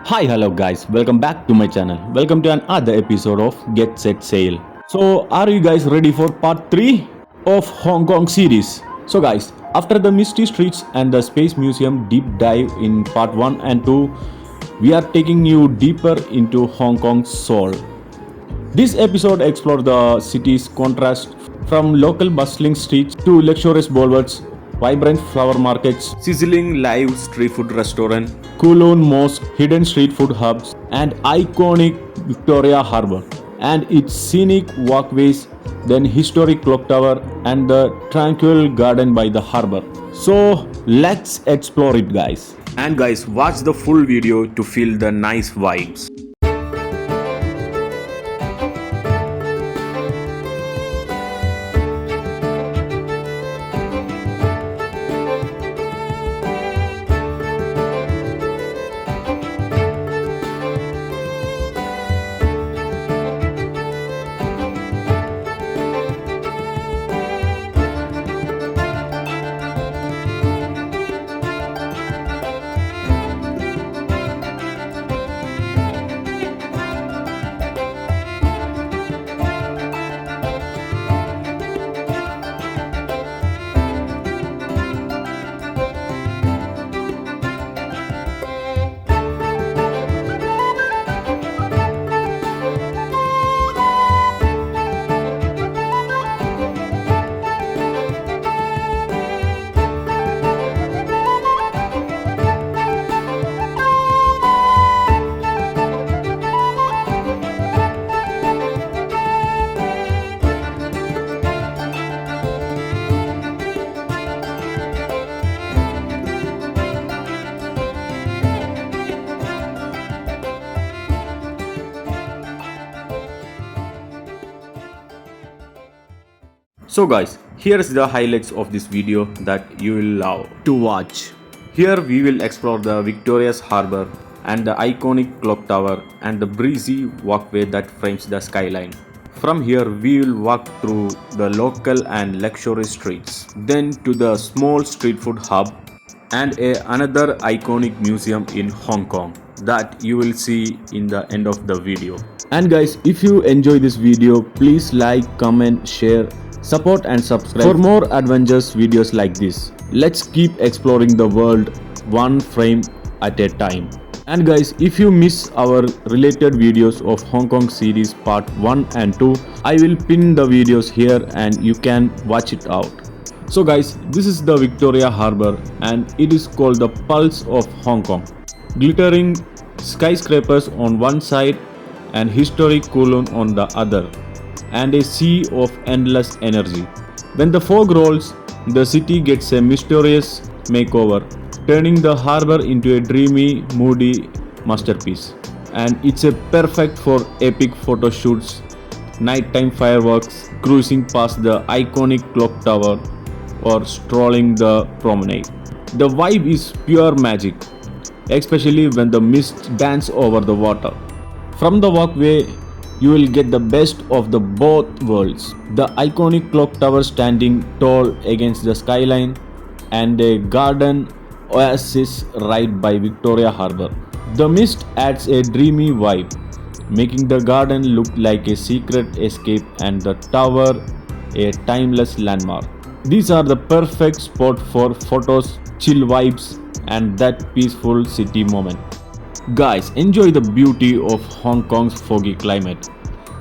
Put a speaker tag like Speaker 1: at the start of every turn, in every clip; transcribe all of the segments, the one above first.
Speaker 1: Hi, hello guys, welcome back to my channel. Welcome to another episode of Get Set Sail. So, are you guys ready for part 3 of Hong Kong series? So, guys, after the Misty Streets and the Space Museum deep dive in part 1 and 2, we are taking you deeper into Hong Kong's soul. This episode explores the city's contrast from local bustling streets to luxurious boulevards, vibrant flower markets, sizzling live street food restaurant, Kowloon Mosque, hidden street food hubs, and iconic Victoria Harbour and its scenic walkways, then historic clock tower and the tranquil garden by the harbour. So let's explore it, guys. And guys, watch the full video to feel the nice vibes. So guys, here's the highlights of this video that you will love to watch. Here we will explore the Victoria's Harbour and the iconic clock tower and the breezy walkway that frames the skyline. From here we will walk through the local and luxurious streets, then to the small street food hub and another iconic museum in Hong Kong that you will see in the end of the video. And guys, if you enjoy this video, please like, comment, share, support and subscribe for more adventures videos like this. Let's keep exploring the world one frame at a time. And guys, if you miss our related videos of Hong Kong series part 1 and 2, I will pin the videos here and you can watch it out. So guys, this is the Victoria Harbour and it is called the pulse of Hong Kong. Glittering skyscrapers on one side and historic Kowloon on the other, and a sea of endless energy. When the fog rolls, the city gets a mysterious makeover, turning the harbour into a dreamy, moody masterpiece. And it's a perfect for epic photo shoots, nighttime fireworks, cruising past the iconic clock tower, or strolling the promenade. The vibe is pure magic, especially when the mist dances over the water. From the walkway, you will get the best of the both worlds. The iconic clock tower standing tall against the skyline and a garden oasis right by Victoria Harbour. The mist adds a dreamy vibe, making the garden look like a secret escape and the tower a timeless landmark. These are the perfect spot for photos, chill vibes and that peaceful city moment. Guys, enjoy the beauty of Hong Kong's foggy climate,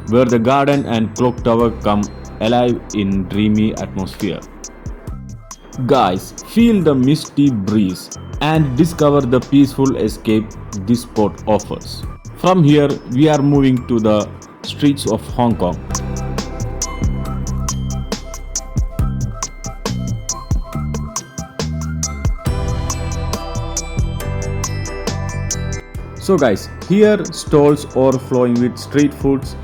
Speaker 1: where the garden and clock tower come alive in dreamy atmosphere. Guys, feel the misty breeze and discover the peaceful escape this spot offers. From here, we are moving to the streets of Hong Kong. So guys, here stalls overflowing with street foods,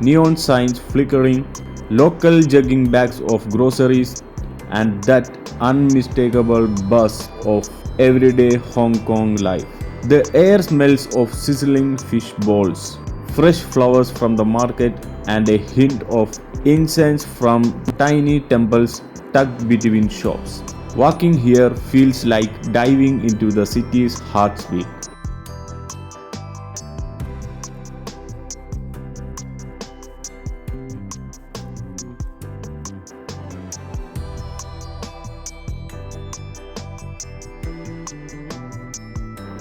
Speaker 1: neon signs flickering, local jugging bags of groceries, and that unmistakable buzz of everyday Hong Kong life. The air smells of sizzling fish balls, fresh flowers from the market, and a hint of incense from tiny temples tucked between shops. Walking here feels like diving into the city's heartbeat.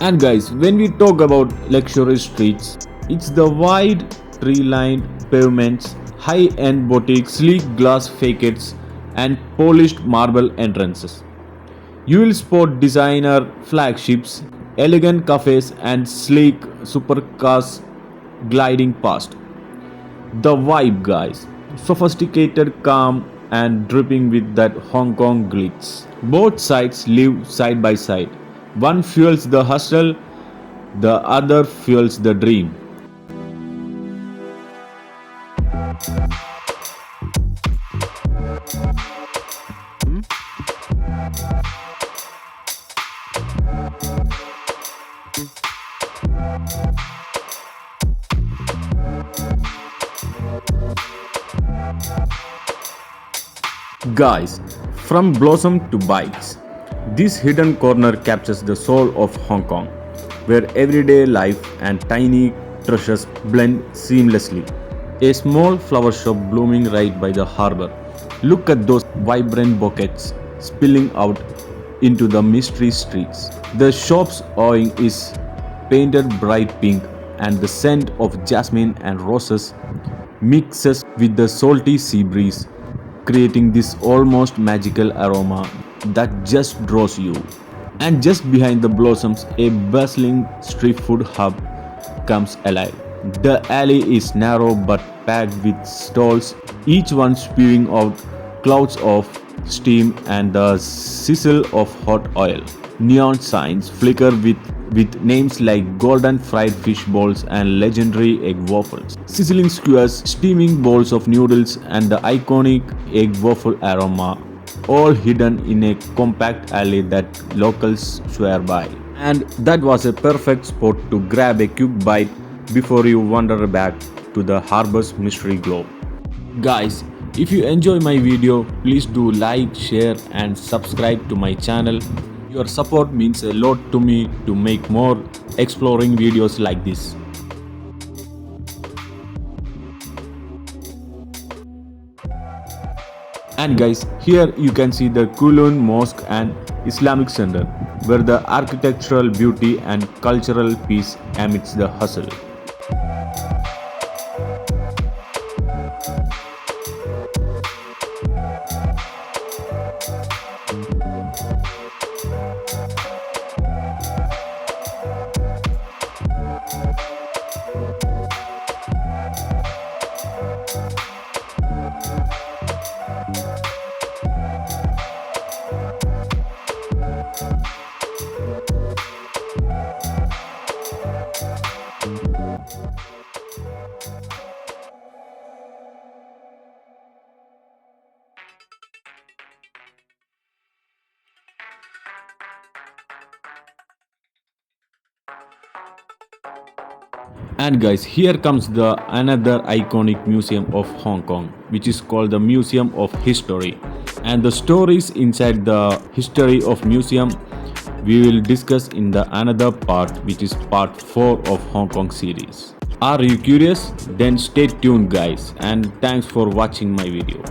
Speaker 1: And guys, when we talk about luxury streets, it's the wide tree-lined pavements, high-end boutiques, sleek glass facades, and polished marble entrances. You will spot designer flagships, elegant cafes, and sleek supercars gliding past. The vibe, guys. Sophisticated, calm, and dripping with that Hong Kong glitz. Both sides live side by side. One fuels the hustle, the other fuels the dream. Guys, from blossom to bites, this hidden corner captures the soul of Hong Kong, where everyday life and tiny treasures blend seamlessly. A small flower shop blooming right by the harbor. Look at those vibrant bouquets spilling out into the mystery streets. The shop's awning is painted bright pink, and the scent of jasmine and roses mixes with the salty sea breeze, creating this almost magical aroma that just draws you. And just behind the blossoms, a bustling street food hub comes alive. The alley is narrow but packed with stalls, each one spewing out clouds of steam and the sizzle of hot oil. Neon signs flicker with names like golden fried fish balls and legendary egg waffles. Sizzling skewers, steaming bowls of noodles, and the iconic egg waffle aroma, all hidden in a compact alley that locals swear by. And that was a perfect spot to grab a quick bite before you wander back to the harbor's mystery globe. Guys, if you enjoy my video, please do like, share, and subscribe to my channel. Your support means a lot to me to make more exploring videos like this. And guys, here you can see the Kowloon Mosque and Islamic Center, where the architectural beauty and cultural peace amidst the hustle. And guys, here comes the another iconic museum of Hong Kong, which is called the Museum of History. And the stories inside the history of museum we will discuss in the another part, which is part 4 of Hong Kong series. Are you curious? Then stay tuned guys, and thanks for watching my video.